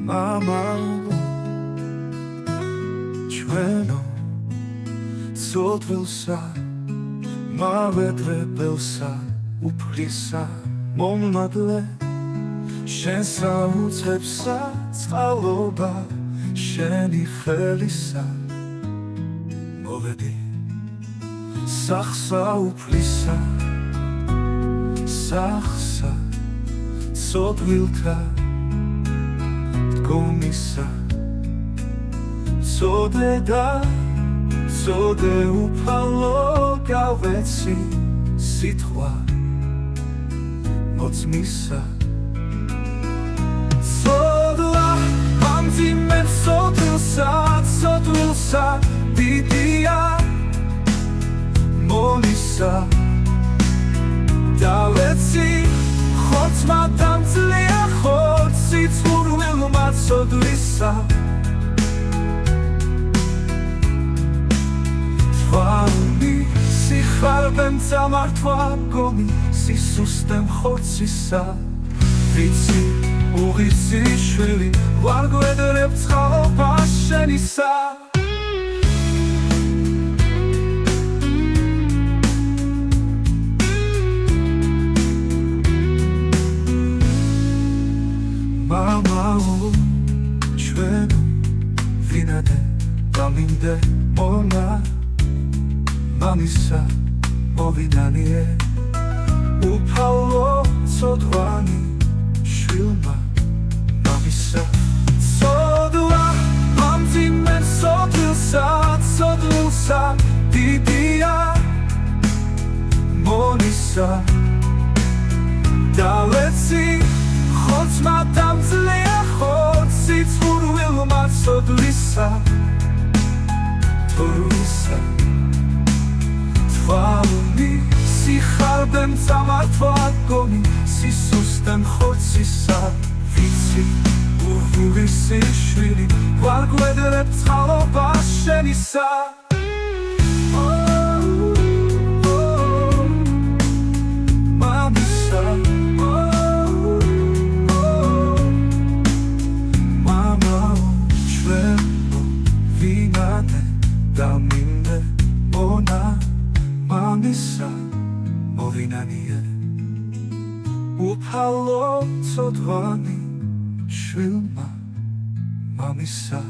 Mama, ჩვენო ცოდვილსა, მავედრებელსა, უფლისა, მომადლე, შენ საოცებსა, წყალობა, შენი ხელისა, მოვედი, სახსა უფლისა, სახსა, ცოდვილთა, დგომისა, წოდე და წოდე უფალო გავეცი სიტყვა მოწმისა წოდვა ამძიმე წოდვილსა დიდია მონისა დავეცი ხორცმა დამძლია ხორცი ცურვილმა წოდვისა სიხარბემ წამართვა გომი სისუსტემ ხორცისა ვიცი უღირსი შვილი ვარ გვედრებ წყალობა შენისა მამაო ჩვენო ვინადე გამინდე მონა მამისა მოვიდანიე უფალო ცოდვანი შვილმა მამისა ცოდვა მამძიმე წოდვილსა დიდია მონისა დავეცი ხორცმა დამძლია ხორცი ცურვილმა წოდვისა თორვისა სიხარბემ წამართვა გომი სისუსტემ ხორცისა ვიცი უღირსი შვილი ვარ გვედრებ წყალობა შენისა მამისა მამაო ჩვენო ვინადე დამინდე მონა მამისა მოვინანიე უფალო ცოდვანი შვილმა მამისა